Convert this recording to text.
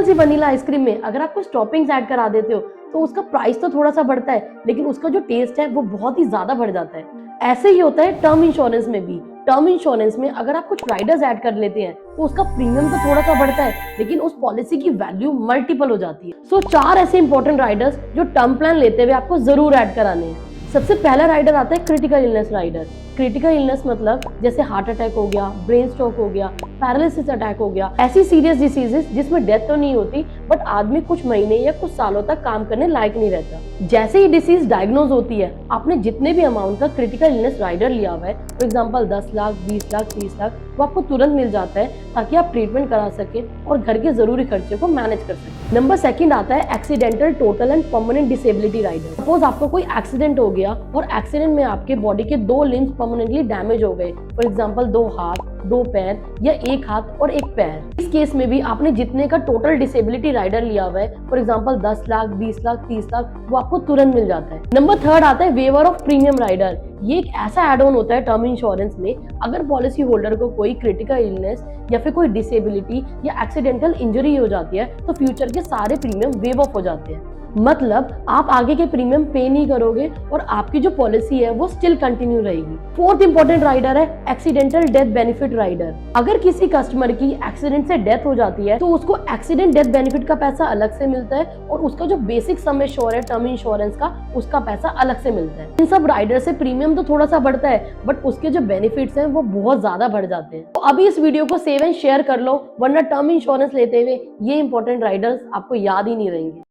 Simple सी vanilla ice cream में अगर आप कुछ टॉपिंग्स ऐड करा देते हो तो उसका प्राइस तो थोड़ा सा बढ़ता है, लेकिन उसका जो टेस्ट है वो बहुत ही ज्यादा बढ़ जाता है। ऐसे ही होता है टर्म इंश्योरेंस में भी। टर्म इंश्योरेंस में अगर आप कुछ राइडर्स ऐड कर लेते हैं तो उसका प्रीमियम तो थोड़ा सा बढ़ता है, लेकिन उस पॉलिसी की वैल्यू मल्टीपल हो जाती है। सो 4 ऐसे इंपॉर्टेंट राइडर्स जो टर्म प्लान लेते हुए आपको जरूर ऐड कराने हैं। सबसे पहला राइडर आता है critical illness rider. Critical illness मतलब जैसे हार्ट अटैक हो गया, ब्रेन स्ट्रोक हो गया, पैरालिसिस अटैक हो गया, ऐसी सीरियस डिसीजेस जिसमें डेथ तो नहीं होती बट आदमी कुछ महीने या कुछ सालों तक काम करने लायक नहीं रहता। जैसे ही डिसीज डायग्नोज होती है, आपने जितने भी अमाउंट का क्रिटिकल इलनेस राइडर लिया हुआ है, फॉर एग्जांपल 10 लाख, 20 लाख, 30 लाख, वो आपको तुरंत मिल जाता है ताकि आप ट्रीटमेंट करा सके और घर के जरूरी खर्चे को मैनेज कर सके। नंबर सेकंड आता है accidental total and permanent disability rider. Suppose आपको कोई एक्सीडेंट हो गया और एक्सीडेंट में आपके बॉडी के 2 लिम्स परमानेंटली डैमेज हो गए, फॉर एग्जांपल 2 हाथ, 2 पैर या 1 हाथ और 1 पैर। इस केस में भी आपने जितने का टोटल डिसेबिलिटी राइडर लिया हुआ है, फॉर एग्जांपल 10 लाख, 20 लाख, 30 लाख, वो आपको तुरंत मिल जाता है। नंबर थर्ड आता है वेवर ऑफ प्रीमियम राइडर। ये एक ऐसा एड ऑन होता है टर्म इंश्योरेंस में, अगर पॉलिसी होल्डर को कोई क्रिटिकल इलनेस या फिर कोई डिसेबिलिटी या एक्सीडेंटल इंजरी हो जाती है तो फ्यूचर के सारे प्रीमियम वेव ऑफ हो जाते हैं। मतलब आप आगे के प्रीमियम पे नहीं करोगे और आपकी जो पॉलिसी है वो स्टिल कंटिन्यू रहेगी। फोर्थ इंपॉर्टेंट राइडर है एक्सीडेंटल डेथ बेनिफिट राइडर। अगर किसी कस्टमर की एक्सीडेंट से डेथ हो जाती है तो उसको एक्सीडेंट डेथ बेनिफिट का पैसा अलग से मिलता है और उसका जो बेसिक सम एश्योर्ड है टर्म इंश्योरेंस का, उसका पैसा अलग से मिलता है। इन सब राइडर से प्रीमियम तो थोड़ा सा बढ़ता है बट उसके जो बेनिफिट्स हैं वो बहुत ज्यादा बढ़ जाते हैं। तो अभी इस वीडियो को सेव एंड शेयर कर लो, वरना टर्म इंश्योरेंस लेते हुए ये इंपॉर्टेंट राइडर्स आपको याद ही नहीं रहेंगे।